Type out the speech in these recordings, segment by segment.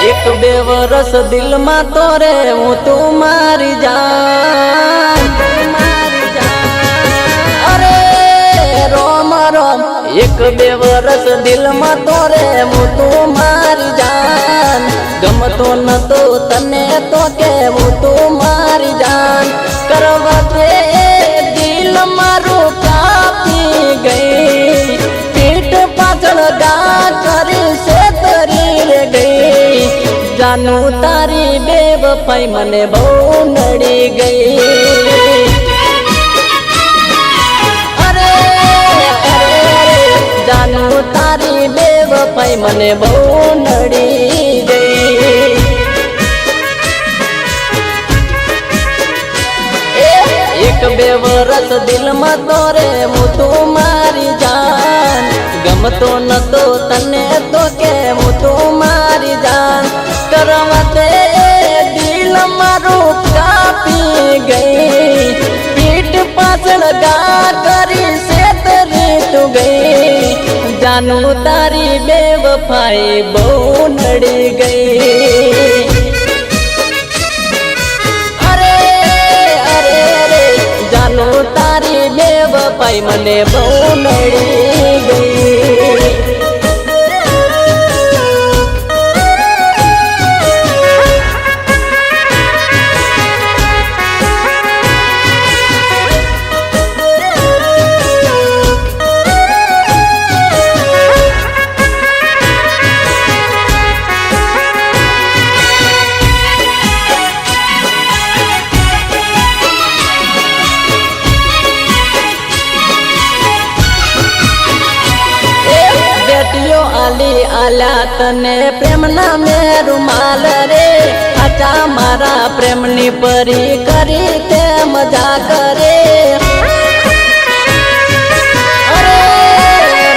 एक बे वरस दिल में तोरे हूँ तू मारी जान, अरे रोम रोम। एक बे वरस दिल में तोरे हूँ तू मारी जान, गमतो न तो तने तो के हूँ तू मारी जान। करवा दे दिल मारू कापी गई, पीठ पाछळ गा करी से तरी रे गई। जानू तारी बेवफाई मने बहु नड़ी गई, अरे अरे जानू तारी बेवफाई मने बहु नड़ी गई। एक बे वरस दिल में तोरे हूँ तू मारी जान, गमतो न तो तने तो के हूँ तू मारी जान। करवा दे दिल मारू कापी गई, पीठ पाछळ गा करी से तरी तू गई। जानू तारी बेवफाई बहु नड़ी गई, जानू तारी बेवफाई मने बहु नड़ी गई। आली आला तने प्रेम ना में रुमाल रे, आचा मारा प्रेमनी परी करी ते मजा करे। अरे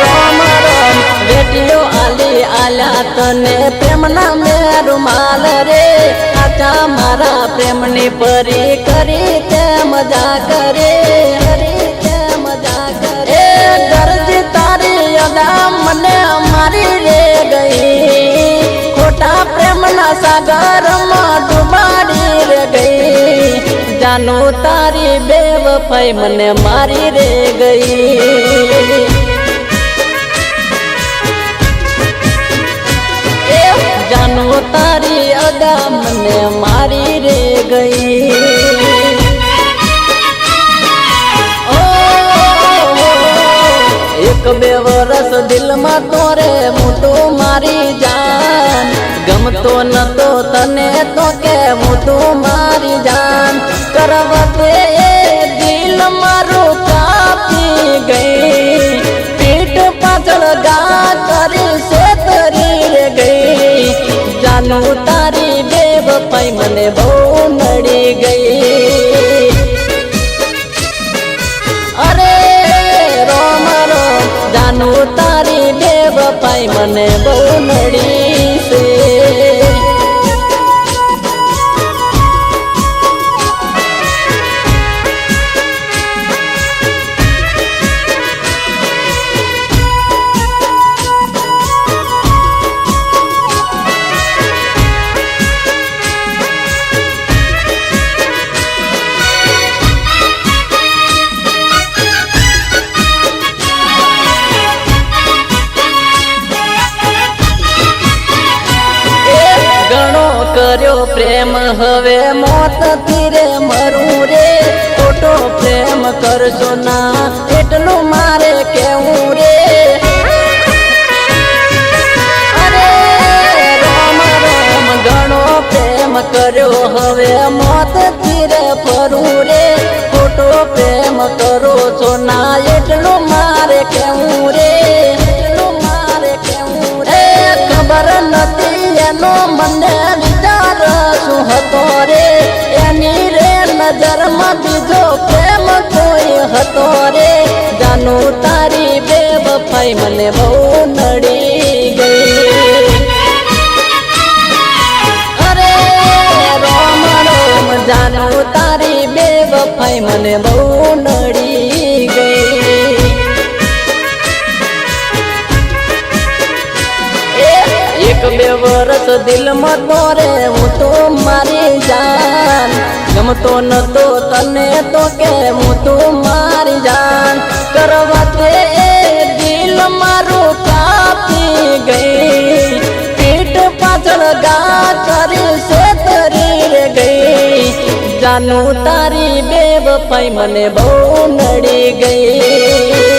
रोम रोम बेटियो आली आला तने प्रेम ना में रुमाल रे, आचा मारा प्रेमनी परी करी ते मजा करे, करी ते मजा करे। दर्द तारी अदा मने मारी रे गई, खोटा प्रेम ना सागर में डुबाड़ी रे गई। जानू तारी बेवफाई मने मारी रे गई, जानू तारी अदा मने मारी रे गई। एक बे वरस दिल में तोरे हूँ तू मारी जान, गमतो न तो तने तो के हूँ तू मारी जान। करवा दे दिल मारू कापी गई, पीठ पाछळ गा करी से तरी रे गई। जानू तारी बेवफाई मने बहु नड़ी गई, अरे रोम रोम जानू तारी बेवफाई मने बहु नड़ी से। कर्यो प्रेम हवे मौत तीरे मरू रे, खोटो प्रेम करशो ना एटलू मारे केहूं रे। अरे रोम रोम घणो प्रेम कर्यो हवे मौत तीरे फरू रे, खोटो प्रेम करो छो ना एटलू मारे केहूं रे, एटलू मारे केहूं रे। खबर नथी एनो मने શું હતો રે, એની રે નજર માં બીજો પ્રેમ કોઈ હતો રે। जानू तारी बेवफाई मने बहु नड़ी गई, अरे रोम रोम जानू तारी बेवफाई मने बहु नड़ी गई। એક બે વર્ષ દિલમાં તો રે હું તો મારી જાન ગમતો નતો તને તો કે હું તો મારી જાન કરવા તે દિલ મારું કાપી ગઈ પીઠ પાછળ ગા કરી છેતરી રે ગઈ જાનું તારી બેવફાઈ મને બહુ નડી ગઈ